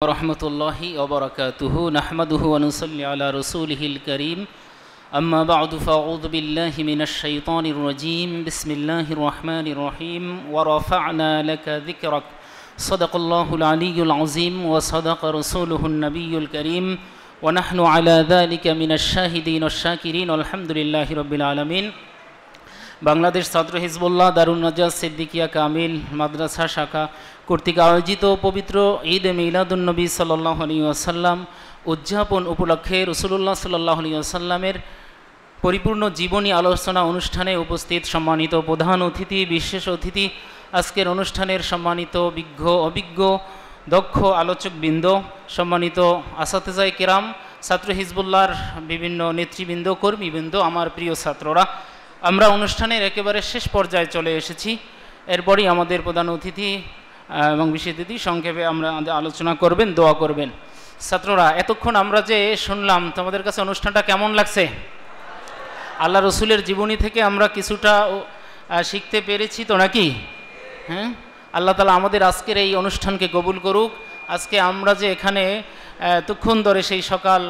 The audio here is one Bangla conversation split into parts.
রহমতুল্লাহি ওয়া বারাকাতুহু নাহমাদুহু ওয়া নুসাল্লি আলা রাসূলিহিল কারীম আম্মা বা'দু ফাআউযু বিল্লাহি মিনাশ শাইতানির রাজীম বিসমিল্লাহির রহমানির রহিম ওয়া রাফা'না লাকা যিকরাক সাদাকাল্লাহুল আলিয়্যুল আযীম ওয়া সাদাকা রাসূলুহুন নাবিয়্যুল কারীম ওয়া নাহনু আলা যালিকা মিনাশ শাহিদিন ওয়াশ শাকিরিন আলহামদুলিল্লাহি রাব্বিল আলামিন। বাংলাদেশ ছাত্র হিজবুল্লাহ দারুন নাজাত সিদ্দিকিয়া কামিল মাদ্রাসা শাখা কর্তৃক আয়োজিত পবিত্র ঈদ মিলাদুন নবী সাল্লাল্লাহু আলাইহি ওয়াসাল্লাম উদযাপন উপলক্ষে রাসূলুল্লাহ সাল্লাল্লাহু আলাইহি ওয়াসাল্লামের পরিপূর্ণ জীবনী আলোচনা অনুষ্ঠানে উপস্থিত সম্মানিত প্রধান অতিথি, বিশেষ অতিথি, আজকের অনুষ্ঠানের সম্মানিত অভিজ্ঞ দক্ষ আলোচকবৃন্দ, সম্মানিত আসাতেজায়ে কেরাম, ছাত্র হিজবুল্লাহর বিভিন্ন নেতৃবৃন্দ, কর্মীবৃন্দ, আমার প্রিয় ছাত্ররা, আমরা অনুষ্ঠানের একেবারে শেষ পর্যায়ে চলে এসেছি। এরপরই আমাদের প্রধান অতিথি এবং বিশেষ অতিথি সংক্ষেপে আমরা আলোচনা করবেন, দোয়া করবেন। ছাত্ররা, এতক্ষণ আমরা যে শুনলাম, তোমাদের কাছে অনুষ্ঠানটা কেমন লাগছে? আল্লাহ রসুলের জীবনী থেকে আমরা কিছুটা শিখতে পেরেছি তো নাকি? হ্যাঁ, আল্লাহ তাআলা আমাদের আজকের এই অনুষ্ঠানকে কবুল করুক। আজকে আমরা যে এখানে এতক্ষণ ধরে সেই সকাল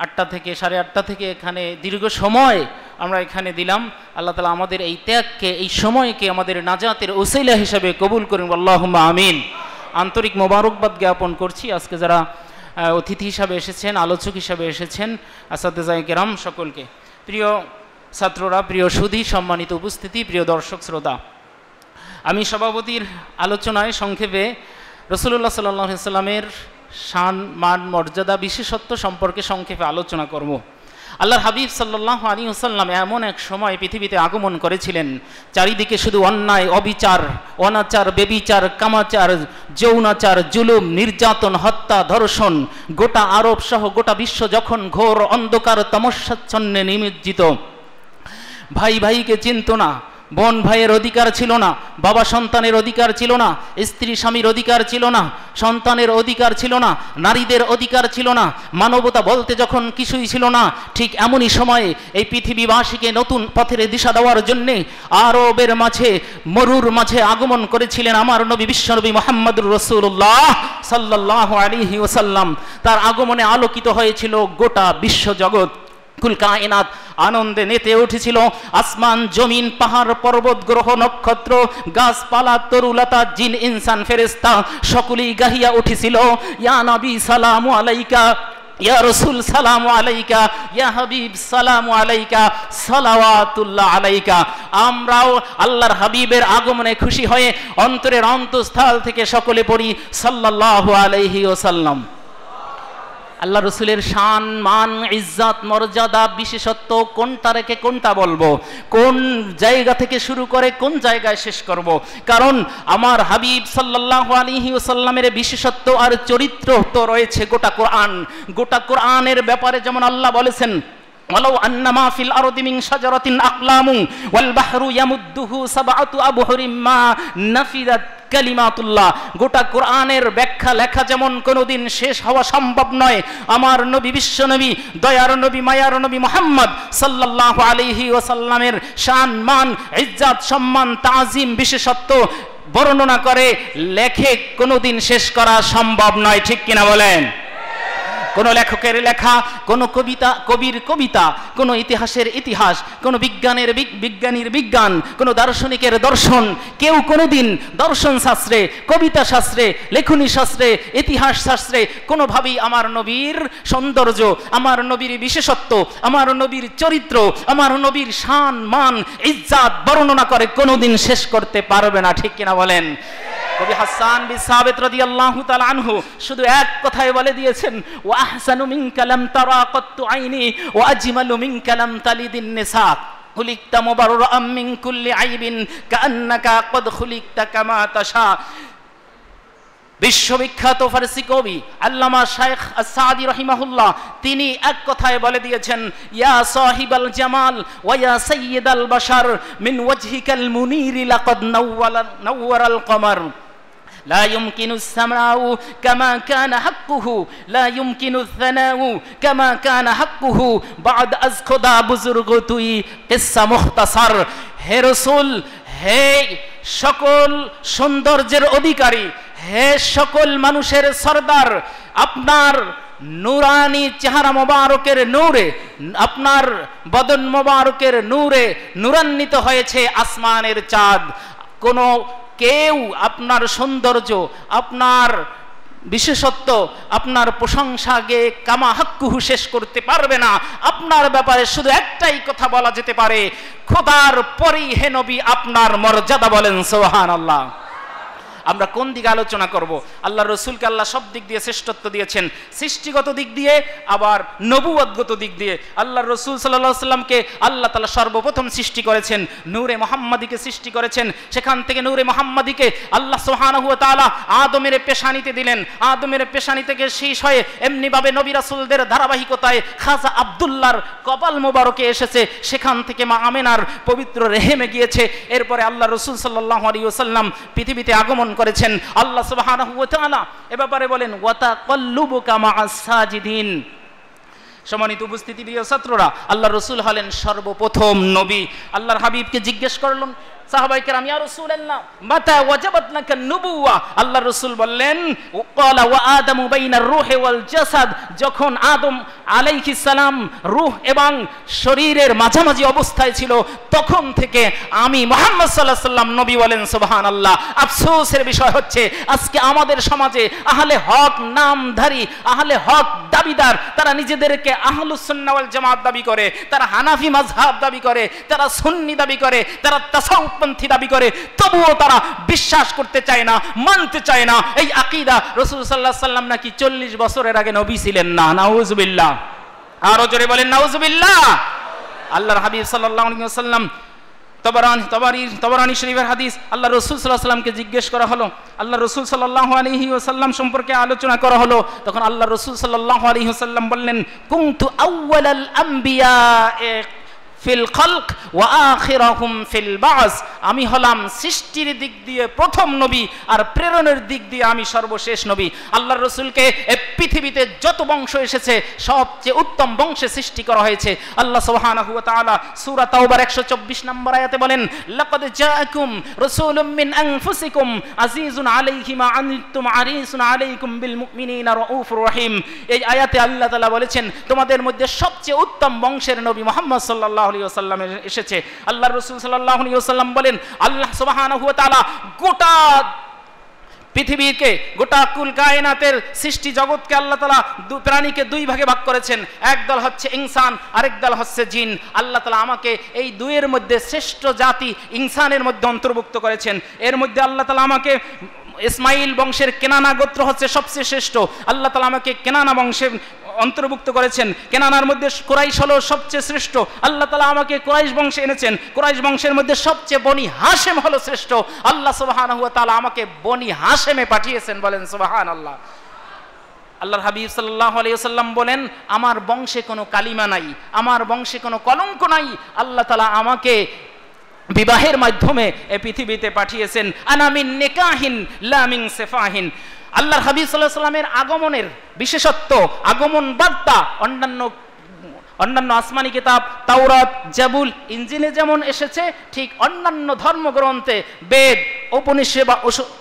8টা থেকে 8:30 থেকে এখানে দীর্ঘ সময় আমরা এখানে দিলাম, আল্লাহ তাআলা আমাদের এই ত্যাগকে, এই সময়কে আমাদের নাজাতের ওসিলা হিসেবে কবুল করুন, আল্লাহুম্মা আমিন। আন্তরিক মোবারকবাদ জ্ঞাপন করছি আজকে যারা অতিথি হিসাবে এসেছেন, আলোচক হিসাবে এসেছেন, আসাতেজায়ে কেরাম সকলকে। প্রিয় ছাত্ররা, প্রিয় সুধী, সম্মানিত উপস্থিতি, প্রিয় দর্শক শ্রোতা, আমি সভাপতির আলোচনায় সংক্ষেপে রাসূলুল্লাহ সাল্লাল্লাহু আলাইহি ওয়াসাল্লামের শান, মান, মর্যাদা, বিশেষত্ব সম্পর্কে সংক্ষেপে আলোচনা করব। আল্লাহর হাবিব সাল্লাল্লাহু আলাইহি ওয়াসাল্লাম এমন এক সময় পৃথিবীতে আগমন করেছিলেন, চারিদিকে শুধু অন্যায়, অবিচার, অনাচার, বেবিচার, কামাচার, যৌনাচার, জুলুম, নির্যাতন, হত্যা, ধর্ষণ, গোটা আরব সহ গোটা বিশ্ব যখন ঘোর অন্ধকার তমস্যাচ্ছন্নে নিমজ্জিত, ভাই ভাইকে চিনত না, বোন ভাইয়ের অধিকার ছিল না, বাবা সন্তানের অধিকার ছিল না, স্ত্রী স্বামীর অধিকার ছিল না, সন্তানের অধিকার ছিল না, নারীদের অধিকার ছিল না, মানবতা বলতে যখন কিছুই ছিল না, ঠিক এমনই সময়ে এই পৃথিবীবাসীকে নতুন পথের দিশা দেওয়ার জন্যে আরবের মাঝে, মরুর মাঝে আগমন করেছিলেন আমার নবী বিশ্বনবী মুহাম্মদুর রাসূলুল্লাহ সাল্লাল্লাহু আলাইহি ওয়াসাল্লাম। তার আগমনে আলোকিত হয়েছিল গোটা বিশ্বজগৎ, কুল কায়নাত আনন্দে নেতে উঠেছিল। আসমান, জমিন, পাহাড়, পর্বত, গ্রহ, নক্ষত্র, গাছপালা, তরুলতা, জিন, ইনসান, ফেরেশতা সকলেই গাহিয়া উঠেছিল, ইয়া নবী সালামু আলাইকা, ইয়া রাসূল সালামু আলাইকা, ইয়া হাবিব সালামু আলাইকা, সালাওয়াতুল্লাহ আলাইকা। আমরাও আল্লাহর হাবিবের আগমনে খুশি হয়ে অন্তরের অন্তঃস্থল থেকে সকলে পড়ি সাল্লাল্লাহু আলাইহি ওয়াসাল্লাম। আল্লাহ রসুলের শান, মান, ইজ্জত, মর্যাদা, বিশেষত্ব কোনটা রেখে কোনটা বলবো, কোন জায়গা থেকে শুরু করে কোন জায়গায় শেষ করব? কারণ আমার হাবিব সাল্লাল্লাহু আলাইহি ওয়াসাল্লামের বিশেষত্ব আর চরিত্র তো রয়েছে গোটা কোরআন। গোটা কোরআনের ব্যাপারে যেমন আল্লাহ বলেছেন, ওয়ালাউ আন্নামা ফিল আরদি মিন শাজারাতিন আকলামু ওয়াল বাহরু ইয়ামুদ্দুহু সাবআতু আবহুরিম মা নাফিদাত কালিমাতুল্লাহ। গোটা কোরআনের ব্যাখ্যা লেখা যেমন কোনোদিন শেষ হওয়া সম্ভব নয়, আমার নবী, বিশ্ব নবী, দয়ার নবী, মায়ার নবী মুহাম্মদ সাল্লাল্লাহু আলাইহি ওয়াসাল্লামের শান, মান, ইজ্জত, সম্মান, তাজিম, বিশেষত্ব বর্ণনা করে লেখে কোনোদিন শেষ করা সম্ভব নয়, ঠিক কিনা বলেন? কোন লেখকের লেখা, কোন কবির কবিতা, কোন ইতিহাসের ইতিহাস, কোন বিজ্ঞানীর বিজ্ঞান, কোন দার্শনিকের দর্শন, কেউ কোনোদিন দর্শন শাস্ত্রে, কবিতা শাস্ত্রে, লেখনী শাস্ত্রে, ইতিহাস শাস্ত্রে কোনোভাবেই আমার নবীর সৌন্দর্য, আমার নবীর বিশেষত্ব, আমার নবীর চরিত্র, আমার নবীর শান, মান, ইজ্জত বর্ণনা করে কোনোদিন শেষ করতে পারবে না, ঠিক কিনা বলেন? কবি হাসান বিন সাবিত রাদিয়াল্লাহু তাআলা আনহু শুধু এক কথাই বলে দিয়েছেন, ওয়া আহসানু মিনকা লাম তারা কাত্তু আইনি ওয়া আজমালু মিনকা লাম তালিদিন নিসা খুলিকতা মুবাররাআম মিন কুল্লি আইবিন কাআন্নাকা ক্বাদ খুলিকতা কামা তাশা। বিশ্ববিখ্যাত ফারসি কবি আল্লামা শাইখ আস-সাদি রাহিমাহুল্লাহ তিনি এক কথায় বলে দিয়েছেন, ইয়া সাহিবাল জামাল ওয়া ইয়া সাইয়্যিদাল বাশার মিন ওয়াজহিকাল মুনীর লাকাদ নাওয়ারাল কমার লা ইউমকিনুস সামাউ কামা কানা হাক্কুহু লা ইউমকিনুস সানাউ কামা কানা হাক্কুহু বাদ আজ খুদা বুজুর্গ তুই কিসসা মুখতাসার। হে রাসূল, হে সকল সৌন্দর্যের অধিকারী, হে সকল মানুষের সরদার, আপনার নুরানি চেহারা মোবারকের নূরে, আপনার বদন মোবারকের নূরে নূরান্বিত হয়েছে আসমানের চাঁদ। কোনো কেউ আপনার সৌন্দর্য, আপনার বিশেষত্ব, আপনার প্রশংসাকে কামা হাক্কুহু শেষ করতে পারবে না। আপনার ব্যাপারে শুধু একটাই কথা বলা যেতে পারে, খোদার পরেই হে নবী আপনার মর্যাদা। বলেন সুবহানাল্লাহ। আমরা কোন দিকে আলোচনা করব? আল্লাহ রসুলকে আল্লাহ সব দিক দিয়ে শ্রেষ্ঠত্ব দিয়েছেন, সৃষ্টিগত দিক দিয়ে আবার নবুয়তগত দিক দিয়ে। আল্লাহ রসুল সাল্লাল্লাহু আলাইহি সাল্লামকে আল্লাহ তাআলা সর্বপ্রথম সৃষ্টি করেছেন, নূরে মুহাম্মাদিকে সৃষ্টি করেছেন। সেখান থেকে নূরে মুহাম্মাদিকে আল্লাহ সুবহানাহু ওয়া তাআলা আদমের পেশানিতে দিলেন। আদমের পেশানি থেকে শেষ হয়ে এমনিভাবে নবী রাসূলদের ধারাবাহিকতায় খাজা আব্দুল্লাহর কপাল মোবারকে এসেছে, সেখান থেকে মা আমেনার পবিত্র রেহেমে গিয়েছে। এরপরে আল্লাহ রসুল সাল্লাল্লাহু আলাইহি ওয়াসাল্লাম পৃথিবীতে আগমন করেছেন। আল্লাহ সুবহানাহু ওয়া তাআলা এ ব্যাপারে বলেন ওয়া তাকাল্লুবুকা মা'আস সাজিদিন। সম্মানিত উপস্থিতি, প্রিয় ছাত্ররা, আল্লাহ রসুল হলেন সর্বপ্রথম নবী। আল্লাহর হাবিবকে জিজ্ঞেস করলেন সাহাবায়ে কেরাম, ইয়া রাসূলুল্লাহ মাতা ওয়াজাবাত লাকা নবুওয়া। আল্লাহ রসুল বললেন ক্বালা ওয়া আদামু বাইনার রূহি ওয়াল জাসাদ। যখন আদম আলাইহিস সালাম রূহ এবং শরীরের মাঝামাঝি অবস্থায় ছিল, তখন থেকে আমি মুহাম্মদ সাল্লাল্লাহু আলাইহি ওয়াসাল্লাম নবী। বলেন সুবহানাল্লাহ। আফসোসের বিষয় হচ্ছে আজকে আমাদের সমাজে আহলে হক নামধারী, আহলে হক দাবিদার, তারা নিজেদেরকে আহলুস সুন্নাহ ওয়াল জামাত দাবি করে, তারা হানাফি মাযহাব দাবি করে, তারা সুন্নি দাবি করে, তারা তাসাউফপন্থী দাবি করে, তবুও তারা বিশ্বাস করতে চায় না, মানতে চায় না এই আকীদা রাসূল সাল্লাল্লাহু আলাইহি ওয়াসাল্লাম নাকি 40 বছরের আগে নবী ছিলেন না। নাউযুবিল্লাহ। আরো জোরে বলেন নাউযুবিল্লাহ। আল্লাহর হাবিব সাল্লাল্লাহু আলাইহি ওয়াসাল্লাম তবরানী শরীফের হাদিস, আল্লাহ রসুল সাল্লাল্লাহু আলাইহি ওয়াসাল্লামকে জিজ্ঞেস করা হলো, আল্লাহ রসুল সাল্লাল্লাহু আলাইহি ওয়াসাল্লাম সম্পর্কে আলোচনা করা হলো। তখন আল্লাহ রসুল সাল্লাল্লাহু আলাইহি ওয়াসাল্লাম বললেন কুনতু আউওয়ালাল আম্বিয়া ফিল খালক ওয়া আখিরাহুম ফিল বাস। আমি হলাম সৃষ্টির দিক দিয়ে প্রথম নবী, আর প্রেরণের দিক দিয়ে আমি সর্বশেষ নবী। আল্লাহর রাসূলকে এই পৃথিবীতে যত বংশ এসেছে সবচেয়ে উত্তম বংশে সৃষ্টি করা হয়েছে। আল্লাহ সুবহানাহু ওয়া তাআলা সূরা তাওবার 124 নম্বর আয়াতে বলেন লাকাদ জাআকুম রাসূলুম মিন আনফুসিকুম আজিজুন আলাইহি মা আনিতুম হারিসুন আলাইকুম বিল মুমিনিনা রাউফুর রহিম। এই আয়াতে আল্লাহ তাআলা বলেছেন তোমাদের মধ্যে সবচেয়ে উত্তম বংশের নবী মুহাম্মদ সাল্লাল্লাহু আলাইহি ওয়াসাল্লাম এসেছে। আল্লাহর রাসূল সাল্লাল্লাহু আলাইহি ওয়াসাল্লাম বলেন আল্লাহ সুবহানাহু ওয়া তাআলা গোটা পৃথিবীকে, গোটা কুল কায়নাতের সৃষ্টি জগৎকে আল্লাহ তাআলা প্রাণীকে দুই ভাগে ভাগ করেছেন। এক দল হচ্ছে ইনসান, আরেক দল হচ্ছে জিন। আল্লাহ তাআলা আমাকে এই দুইয়ের মধ্যে শ্রেষ্ঠ জাতি ইনসানের মধ্যে অন্তর্ভুক্ত করেছেন। এর মধ্যে আল্লাহ তাআলা আমাকে ইসমাইল বংশের কেনানা গোত্র হচ্ছে সবচেয়ে শ্রেষ্ঠ। আল্লাহ তাআলা আমাকে কেনানা বংশে অন্তর্ভুক্ত করেছেন। কেনানার মধ্যে কুরাইশ হলো সবচেয়ে শ্রেষ্ঠ। আল্লাহ তাআলা আমাকে কুরাইশ বংশে এনেছেন। কুরাইশ বংশের মধ্যে সবচেয়ে বনি হাশেম হলো শ্রেষ্ঠ। আল্লাহ সুবহানাহু ওয়া তাআলা আমাকে বনি হাশেমে পাঠিয়েছেন। বলেন সুবহানাল্লাহ। আল্লাহর হাবিব সাল্লাল্লাহু আলাইহি ওয়াসাল্লাম বলেন আমার বংশে কোনো কালিমা নাই, আমার বংশে কোনো কলঙ্ক নাই। আল্লাহ তাআলা আমাকে বিবাহের মাধ্যমে এই পৃথিবীতে পাঠিয়েছেন। আনা মিন নিকাহিন লা মিন সিফাহিন। আল্লাহর হাবিব সাল্লাল্লাহু আলাইহি ওয়াসাল্লামের আগমনের বিশেষত্ব, আগমন বার্তা অন্যান্য আসমানি কিতাব তাওরাত, জাবুল, ইনজিলে যেমন এসেছে, ঠিক অন্যান্য ধর্মগ্রন্থে Veda,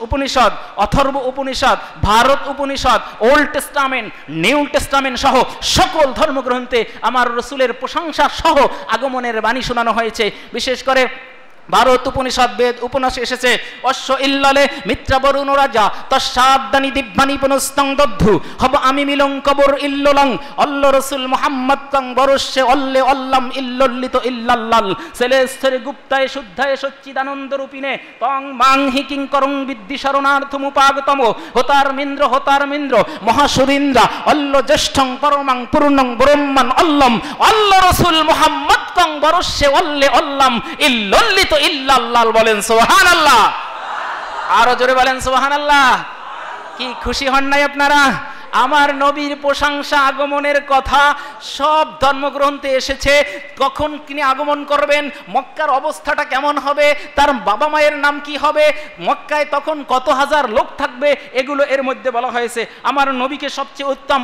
Upanishad, Atharva Upanishad, Bharat Upanishad, Old Testament, New Testament সহ সকল ধর্মগ্রন্থে আমার রাসূলের প্রশংসা সহ আগমনের বাণী শোনানো হয়েছে। বিশেষ করে ভারত উপনিষদ, বেদ উপন্যাস এসেছে অশ্ব ইল্লালে মিত্রা বরুণ রাজা তসাদ্দানি দিব্যানি পুনস্তং দদ্ধু হব আমি মিলং কবর ইল্ললং অল্ল রসুল মুহাম্মদ তং বরস্যে অল্লে অল্লাম ইল্লল্লিত ইল্লাল্লাল সেলেস্থরে গুপ্তায় শুদ্ধায় সচ্চিদানন্দ রূপিণে তং মাং হিকিং করং বিদ্যি শরণার্থমুপাগতম হোতার মিন্দ্র মহাসুরিন্দ্র অল্ল জ্যেষ্ঠং পরমাং পূর্ণং ব্রহ্মণ অল্লম অল্ল রসুল মুহাম্মদ তং বরস্যে অল্লে অল্লাম ইল্লল্লিত ইল্লাল্লাহ। বলেন সুবহানাল্লাহ। আরো জোরে বলেন সুবহানাল্লাহ। কি খুশি হন নাই আপনারা? আমার নবীর প্রশংসা, আগমনের কথা সব ধর্মগ্রন্থে এসেছে। কখন তিনি আগমন করবেন, মক্কার অবস্থাটা কেমন হবে, তার বাবা মায়ের নাম কি হবে, মক্কায় তখন কত হাজার লোক থাকবে, এগুলো এর মধ্যে বলা হয়েছে। আমার নবীকে সবচেয়ে উত্তম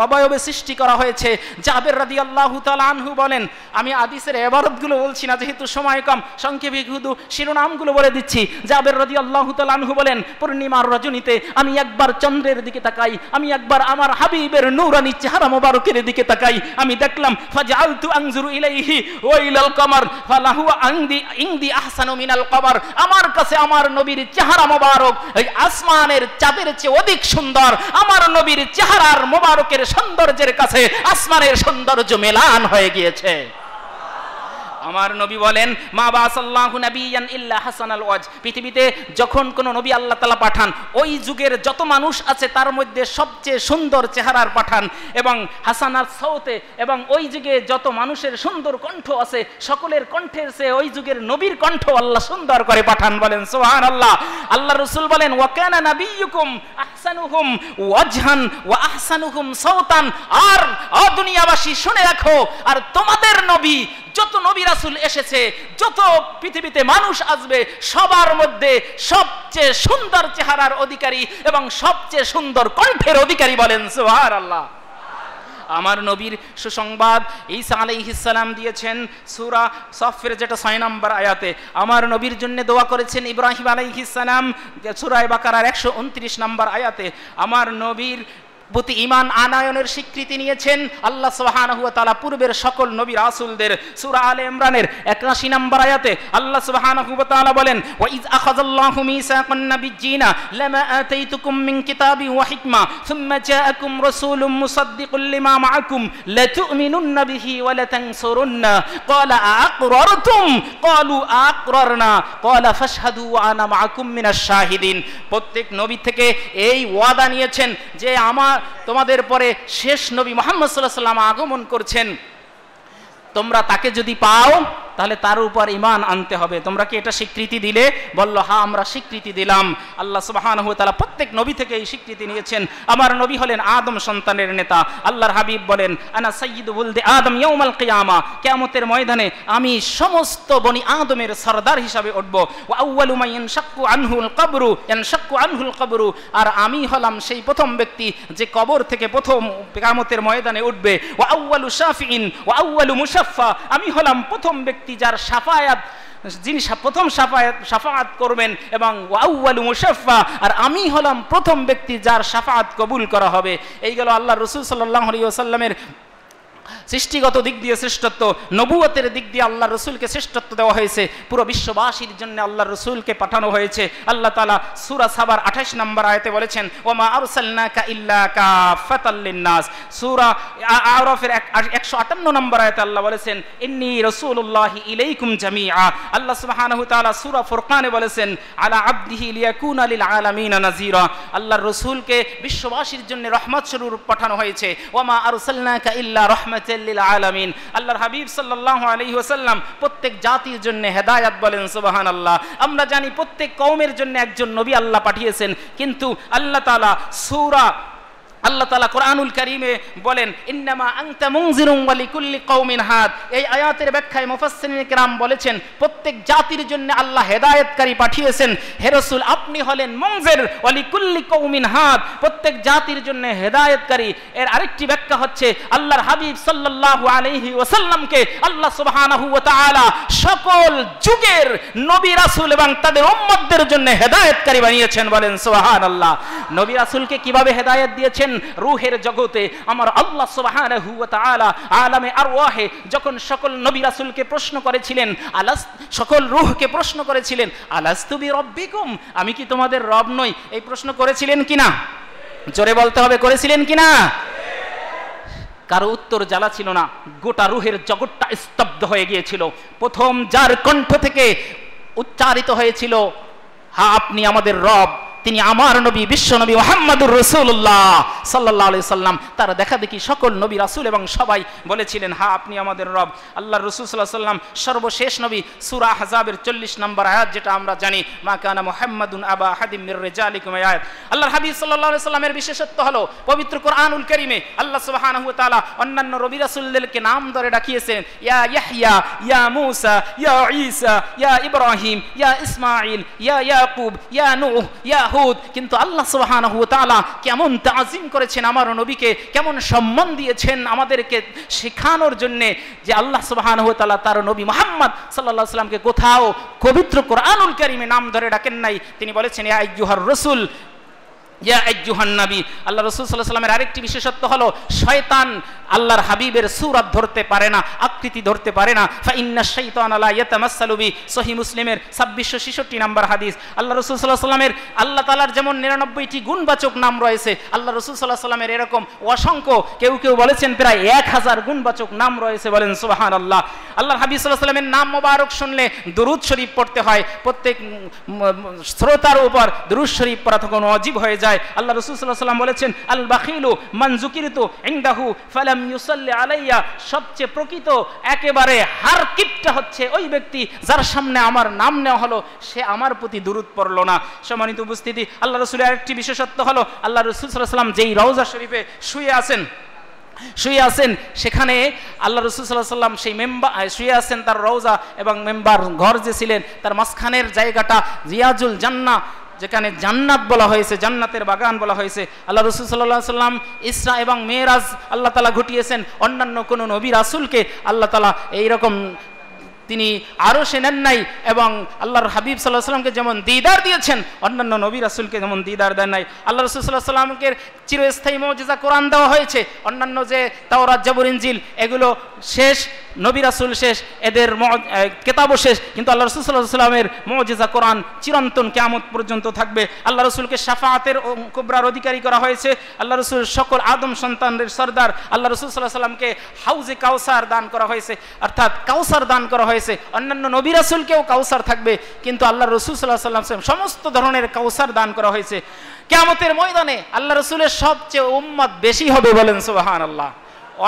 অবয়বে সৃষ্টি করা হয়েছে। জাবের রাদিয়াল্লাহু তাআলা আনহু বলেন, আমি হাদিসের ইবারতগুলো বলছি না যেহেতু সময় কম, সংক্ষেপে শুধু শিরোনামগুলো বলে দিচ্ছি। জাবের রাদিয়াল্লাহু তাআলা আনহু বলেন পূর্ণিমার রজনীতে আমি একবার চন্দ্রের দিকে তাকাই, আমি একবার একবার আমার হাবিবের নূরানি চেহারা মোবারকের দিকে তাকাই, আমি দেখলাম ফাজআলতু আনজুরু ইলাইহি ওয়া ইলাল কমার ফালাহু ইনদি আহসানু মিনাল কমার, আমার কাছে আমার নবীর চেহারা মোবারক এই আসমানের চাঁদের চেয়ে অধিক সুন্দর। আমার নবীর চেহারার মোবারকের সৌন্দর্যের কাছে আসমানের সৌন্দর্য মেলান হয়ে গিয়েছে। আমার নবী বলেন মা বাসাল্লাহু নাবিয়ান ইল্লা হাসানাল ওয়াজ, পৃথিবীতে যখন কোন নবী আল্লাহ তাআলা পাঠান ওই যুগের যত মানুষ আছে তার মধ্যে সবচেয়ে সুন্দর চেহারার পাঠান এবং হাসানাল সাউতে, এবং ওই যুগে যত মানুষের সুন্দর কণ্ঠ আছে সকলের কণ্ঠের চেয়ে ওই যুগের নবীর কণ্ঠ আল্লাহ সুন্দর করে পাঠান। বলেন সুবহানাল্লাহ। আল্লাহ রাসূল বলেন ওয়া কানা নাবিয়্যুকুম আহসানুহুম ওয়াজহান ওয়া আহসানুহুম সাউতান, আর দুনিয়াবাসী শুনে রাখো, আর তোমাদের নবী যত নবী রাসূল এসেছে, যত পৃথিবীতে মানুষ আসবে সবার মধ্যে সবচেয়ে সুন্দর চেহারার অধিকারী এবং সবচেয়ে সুন্দর কণ্ঠের অধিকারী। বলেন সুবহানাল্লাহ। আমার নবীর সুসংবাদ ঈসা আলাইহিস সালাম দিয়েছেন সূরা সফের যেটা 6 নম্বর আয়াতে। আমার নবীর জন্য দোয়া করেছেন ইব্রাহিম আলাইহিস সালাম সূরা বাকারার 129 নম্বর আয়াতে। আমার নবীর প্রতি ঈমান আনয়নের স্বীকৃতি নিয়েছেন আল্লাহ সুবহানাহু ওয়া তাআলা পূর্বের সকল নবী রাসূলদের। সূরা আলে ইমরানের 81 নম্বর আয়াতে আল্লাহ সুবহানাহু ওয়া তাআলা বলেন ওয়া ইয আখাযাল্লাহু মিসাকান নাবিয়্যিনা লামা আতাইতুকুম মিন কিতাবিন ওয়া হিকমা সুম্মা জাআকুম রাসূলুম মুসাদ্দিকুল লিমা মাআকুম লাতু'মিনুন্না বিহি ওয়া লাতানসুরুন্না ক্বালা আ'আকরারতুম ক্বালু আ'আকরারনা ক্বালা ফাশহাদু ওয়া আনা মাআকুম মিনাশ শাহিদিন। প্রত্যেক নবী থেকে এই ওয়াদা নিয়েছেন যে তোমাদের পরে শেষ নবী মুহাম্মদ সাল্লাল্লাহু আলাইহি ওয়াসাল্লাম আগমন করছেন, তোমরা তাকে যদি পাও তাহলে তার উপর ঈমান আনতে হবে। তোমরা কি এটা স্বীকৃতি দিলে? বলল হ্যাঁ আমরা স্বীকৃতি দিলাম। আল্লাহ সুবহানাহু ওয়া তাআলা প্রত্যেক নবী থেকে এই স্বীকৃতি নিয়েছেন। আমার নবী হলেন আদম সন্তানের নেতা। আল্লাহর হাবিব বলেন আনা সাইয়্যিদু ওয়ালদি আদম ইয়াউমাল কিয়ামা, কিয়ামতের ময়দানে আমি সমস্ত বনি আদমের সরদার হিসাবে উঠব। ওয়া আউয়ালু মান ইয়ানশাক্কু আনহুল কবরু, আর আমি হলাম সেই প্রথম ব্যক্তি যে কবর থেকে প্রথম কিয়ামতের ময়দানে উঠবে। ওয়া আউয়ালু শাফিইন ওয়া আউয়ালু মুশাফফা, আমি হলাম প্রথম ব্যক্তি যার শাফায়াত, যিনি প্রথম শাফাআত করবেন, এবং আউয়ালু মুশাফফা, আর আমি হলাম প্রথম ব্যক্তি যার শাফাআত কবুল করা হবে। এই গেল আল্লাহর রাসূল সাল্লাল্লাহু আলাইহি ওয়াসাল্লামের সৃষ্টিগত দিক দিয়ে শ্রেষ্ঠত্ব, নবুয়তের দিক দিয়ে আল্লাহর রাসূলকে শ্রেষ্ঠত্ব দেওয়া হয়েছে। পুরো বিশ্ববাসীর জন্য আল্লাহর রাসূলকে পাঠানো হয়েছে। আল্লাহ তাআলা সূরা সাবার 28 নম্বর আয়াতে বলেছেন ওয়া মা আরসালনাকা ইল্লা কাফাতাল লিন-নাস। সূরা আরাফের 158 নম্বর আয়াতে আল্লাহ বলেছেন ইন্নী রাসূলুল্লাহি ইলাইকুম জামিআ। আল্লাহ সুবহানাহু ওয়া তাআলা সূরা ফুরকানে বলেছেন আলা আবদিহি লিয়াকুনা লিল আলামিন নাযীরা। আল্লাহর রাসূলকে বিশ্ববাসীর জন্য রহমত স্বরূপ পাঠানো হয়েছে। ওয়া মা আরসালনাকা ইল্লা রাহমাতাল লিল আলামিন। আল্লাহর হাবিব সাল্লাল্লাহু আলাইহি ওয়াসাল্লাম প্রত্যেক জাতির জন্য হেদায়েত। বলেন সুবহানাল্লাহ। আমরা জানি প্রত্যেক কওমের জন্য একজন নবী আল্লাহ পাঠিয়েছেন, কিন্তু আল্লাহ তাআলা কোরআনুল কারীমে বলেন ইন্নামা আনতা মুনজিরুন ওয়া লিকুল্লি কওমিন হাদ। এই আয়াতের ব্যাখ্যায় মুফাসসিরিন কিরাম বলেছেন প্রত্যেক জাতির জন্য আল্লাহ হেদায়েতকারী পাঠিয়েছেন। হে রাসূল আপনি হলেন মুনজির ওয়া লিকুল্লি কওমিন হাদ, প্রত্যেক জাতির জন্য হেদায়েতকারী। এর আরেকটি ব্যাখ্যা হচ্ছে আল্লাহর হাবিব সাল্লাল্লাহু আলাইহি ওয়াসাল্লামকে আল্লাহ সুবহানাহু ওয়া তাআলা সকল যুগের নবী রাসূল এবং তাদের উম্মতদের জন্য হেদায়েতকারী বানিয়েছেন। বলেন সুবহানাল্লাহ। নবী রাসূলকে কিভাবে হেদায়েত দিয়েছেন? রূহের জগতে আমার আল্লাহ সুবহানাহু ওয়া তাআলা আলামে আরওয়াহে যখন সকল নবী রাসূলকে প্রশ্ন করেছিলেন, সকল রূহকে প্রশ্ন করেছিলেন আলাস্তু বিরব্বিকুম, আমি কি তোমাদের রব নই? এই প্রশ্ন করেছিলেন কিনা? জোরে বলতে হবে, করেছিলেন কিনা? কারো উত্তর জ্বালা ছিল না। গোটা রূহের জগৎটা স্তব্ধ হয়ে গিয়েছিল। প্রথম যার কণ্ঠ থেকে উচ্চারিত হয়েছিল হ্যাঁ আপনি আমাদের রব, তিনি আমার নবী বিশ্বনবী মুহাম্মদুর রাসূলুল্লাহ সাল্লাল্লাহু আলাইহি সাল্লাম। তারা দেখা দেখি সকল নবী রাসূল এবং সবাই বলেছিলেন হ্যাঁ আপনি আমাদের রব। আল্লাহর রাসূল সাল্লাল্লাহু আলাইহি সাল্লাম সর্বশেষ নবী। সূরা আহজাবের 40 নম্বর আয়াত যেটা আমরা জানি মা কানা মুহাম্মাদুন আবা হাদিম মির রিজালিকুম আয়াত। আল্লাহর হাবিব সাল্লাল্লাহু আলাইহি সাল্লামের বিশেষত্ব হলো পবিত্র কোরআনুল কারীমে আল্লাহ সুবহানাহু ওয়া তাআলা অন্যান্য নবী রাসূলদেরকে নাম ধরে ডাকিয়েছেন ইয়া ইয়াহইয়া, ইয়া মূসা, ইয়া ঈসা, ইয়া ইব্রাহিম, ইয়া ইসমাঈল, ইয়া ইয়াকুব, ইয়া নূহ, ইয়া হুদ। কিন্তু আল্লাহ সুবহানাহু ওয়া তাআলা কেমন তাজিম করেছেন আমার নবীকে, কেমন সম্মান দিয়েছেন আমাদেরকে শেখানোর জন্য যে আল্লাহ সুবহানাহু ওয়া তাআলা তার নবী মুহাম্মদ সাল্লাল্লাহু আলাইহি সাল্লামকে কোথাও পবিত্র কোরআনুল কারীমে নাম ধরে ডাকেন নাই। তিনি বলেছেন ইয়া আইয়ুহার রাসূল ইয়া আইয়ুহান নবী, আল্লাহ রাসূল সাল্লাল্লাহু আলাইহি ওয়াসাল্লামের আরেকটি বিশেষত্ব হলো শয়তান আল্লাহর হাবিবের সূরত ধরতে পারে না, আকৃতি ধরতে পারে না। ফা ইন্নাশ শাইতানা লা ইয়াতামাসসালু বি, সহিহ মুসলিমের 2666 নম্বর হাদিস। আল্লাহ রাসূল সাল্লাল্লাহু আলাইহি ওয়াসাল্লামের আল্লাহ তাআলার যেমন 99টি গুণবাচক নাম রয়েছে, আল্লাহ রাসূল সাল্লাল্লাহু আলাইহি ওয়াসাল্লামের এরকম অসংখ্য, কেউ কেউ বলেছেন প্রায় 1000 গুণবাচক নাম রয়েছে, বলেন সুবহানাল্লাহ। আল্লাহর হাবিব সাল্লাল্লাহু আলাইহি ওয়াসাল্লামের নাম মোবারক শুনলে দুরূদ শরীফ পড়তে হয়, প্রত্যেক শ্রোতার উপর দুরূদ শরীফ পড়া তখন ওয়াজিব হয়ে যায়। আল্লাহ রাসূল সাল্লাল্লাহু আলাইহি ওয়াসাল্লাম বলেছেন, আল বাখিলু মান যুকিরতু ইনদাহু ফালাম ইউসাল্লি আলাইয়া, সবচেয়ে প্রকৃত একেবারে হারকিপটা হচ্ছে ওই ব্যক্তি যার সামনে আমার নাম নেওয়া হলো, সে আমার প্রতি দুরূদ পড়লো না। সম্মানিত উপস্থিতি, আল্লাহ রাসূলের আরেকটি বিশেষত্ব হলো আল্লাহ রাসূল সাল্লাল্লাহু আলাইহি ওয়াসাল্লাম যেই রওজা শরীফে শুয়ে আছেন সেখানে আল্লাহ রাসূল সাল্লাল্লাহু আলাইহি ওয়াসাল্লাম সেই মেম্বার শুয়ে আছেন, তার রওজা এবং মেম্বার ঘর যে ছিলেন তার মাঝখানের জায়গাটা রিয়াজুল জান্নাহ, যেখানে জান্নাত বলা হয়েছে, জান্নাতের বাগান বলা হয়েছে। আল্লাহ রাসূল সাল্লাল্লাহু আলাইহি ওয়াসাল্লাম ইসরা এবং মেরাজ আল্লাহ তাআলা ঘটিয়েছেন, অন্যান্য কোনো নবী রাসূলকে আল্লাহ তাআলা এইরকম তিনি আরশে নেন নাই, এবং আল্লাহর হাবিব সাল্লাল্লাহু আলাইহি ওয়াসাল্লামকে যেমন দিদার দিয়েছেন অন্যান্য নবী রাসূলকে যেমন দিদার দেন নাই। আল্লাহ রাসূল সাল্লাল্লাহু আলাইহি ওয়াসাল্লামকে চিরস্থায়ী মুজিজা কোরআন দেওয়া হয়েছে, অন্যান্য যে তাওরাত জাবুর ইনজিল এগুলো শেষ, নবী রাসূল শেষ, এদের কিতাবও শেষ, কিন্তু আল্লাহ রাসূল সাল্লাল্লাহু আলাইহি ওয়াসাল্লামের মুজিজা কোরআন চিরন্তন কিয়ামত পর্যন্ত থাকবে। আল্লাহ রাসূলকে শাফাআতের কুবরার অধিকারী করা হয়েছে, আল্লাহ রাসূল সকল আদম সন্তানদের সরদার। আল্লাহ রাসূল সাল্লাল্লাহু আলাইহি ওয়াসাল্লামকে হাউজে কাউসার দান করা হয়েছে, অর্থাৎ কাউসার দান করা হয়েছে। অন্যান্য নবী রাসূলকেও কাউসার থাকবে, কিন্তু আল্লাহ রাসূল সাল্লাল্লাহু আলাইহি ওয়াসাল্লাম সমস্ত ধরনের কাউসার দান করা হয়েছে। কিয়ামতের ময়দানে আল্লাহ রাসূলের সবচেয়ে উম্মত বেশি হবে, বলেন সুবহানাল্লাহ।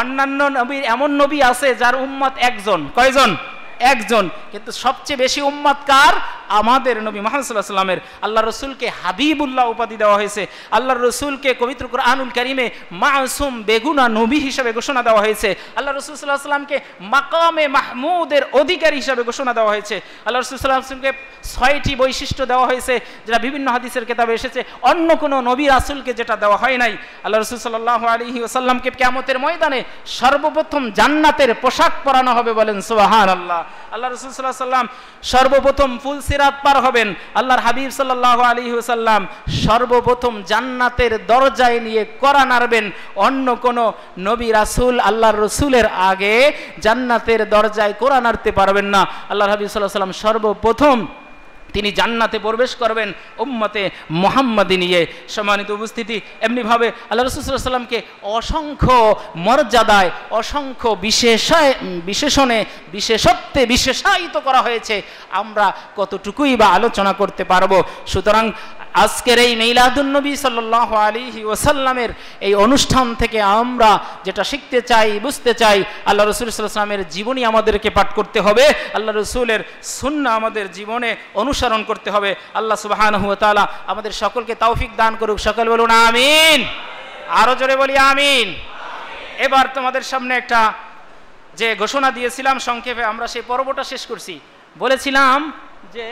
অন্যান্য নবী, এমন নবী আছে যার উম্মত একজন, কয়জন? একজন, কিন্তু সবচেয়ে বেশি উম্মত কার? আমাদের নবী মুহাম্মদ সাল্লাল্লাহু আলাইহি ওয়াসাল্লামের। আল্লাহ রাসূলকে হাবিবুল্লাহ উপাধি দেওয়া হয়েছে, আল্লাহ রাসূলকে পবিত্র কুরআনুল কারীমে মাসুম বেগুনা নবী হিসেবে ঘোষণা দেওয়া হয়েছে, আল্লাহ রাসূল সাল্লাল্লাহু আলাইহি ওয়াসাল্লামকে মাকামে মাহমুদের অধিকারী হিসেবে ঘোষণা দেওয়া হয়েছে। আল্লাহ রাসূল সাল্লাল্লাহু আলাইহি ওয়াসাল্লামকে 6টি বৈশিষ্ট্য দেওয়া হয়েছে যেটা বিভিন্ন হাদিসের কিতাবে এসেছে, অন্য কোনো নবী রাসূলকে যেটা দেওয়া হয় নাই। আল্লাহ রাসূল সাল্লাল্লাহু আলাইহি ওয়াসাল্লামকে কিয়ামতের ময়দানে সর্বপ্রথম জান্নাতের পোশাক পরানো হবে, বলেন সুবহানাল্লাহ। আল্লাহ রাসূল সাল্লাল্লাহু আলাইহি ওয়াসাল্লাম সর্বপ্রথম ফুল সিরাত পার হবেন। আল্লাহর হাবিব সাল্লাল্লাহু আলাইহি ওয়াসাল্লাম সর্বপ্রথম জান্নাতের দরজায় নিয়ে কড়া নাড়বেন, অন্য কোন নবী রাসূল আল্লাহর রাসূলের আগে জান্নাতের দরজায় কড়া নাড়তে পারবেন না। আল্লাহর হাবিব সাল্লাল্লাহু আলাইহি ওয়াসাল্লাম সর্বপ্রথম তিনি জান্নাতে প্রবেশ করবেন উম্মতে মুহাম্মাদি নিয়ে। সম্মানিত উপস্থিতি, এমনিভাবে আল্লাহ রাসূল সাল্লাল্লাহু আলাইহি ওয়াসাল্লামকে অসংখ্য মর্যাদায়, অসংখ্য বিশেষণে, বিশেষত্বে বিশেষায়িত করা হয়েছে, আমরা কতটুকুই বা আলোচনা করতে পারবো। সুতরাং আজকের এই মিলাদুন নবী সাল্লাল্লাহু আলাইহি ওয়াসাল্লামের এই অনুষ্ঠান থেকে আমরা যেটা শিখতে চাই, বুঝতে চাই, আল্লাহ রাসূল সাল্লাল্লাহু আলাইহি ওয়াসাল্লামের জীবনী আমাদেরকে পাঠ করতে হবে, আল্লাহ রাসূলের সুন্নাহ আমাদের জীবনে অনুসরণ করতে হবে। আল্লাহ সুবহানাহু ওয়া তাআলা আমাদের সকলকে তৌফিক দান করুক। সকল বলুন আমিন, আরো জোরে বলি আমিন। এবার তোমাদের সামনে একটা যে ঘোষণা দিয়েছিলাম সংক্ষেপে, আমরা সেই পর্বটা শেষ করছি। বলেছিলাম যে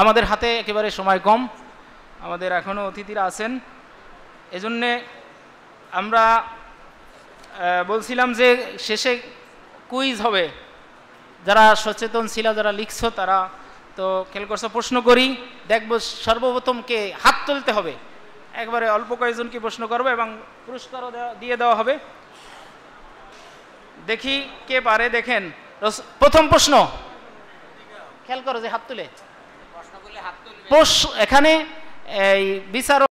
আমাদের হাতে একেবারে সময় কম, আমাদের এখনও অতিথিরা আছেন, এজন্যে আমরা বলছিলাম যে শেষে কুইজ হবে। যারা সচেতন ছিল, যারা লিখছো তারা তো খেয়াল করছো, প্রশ্ন করি, দেখব সর্বপ্রথম কে হাত তুলতে হবে, একবারে অল্প কয়েকজনকে প্রশ্ন করবো এবং পুরস্কারও দিয়ে দেওয়া হবে। দেখি কে পারে। দেখেন প্রথম প্রশ্ন, খেয়াল করো যে হাত তুলে, এখানে এই বিচারক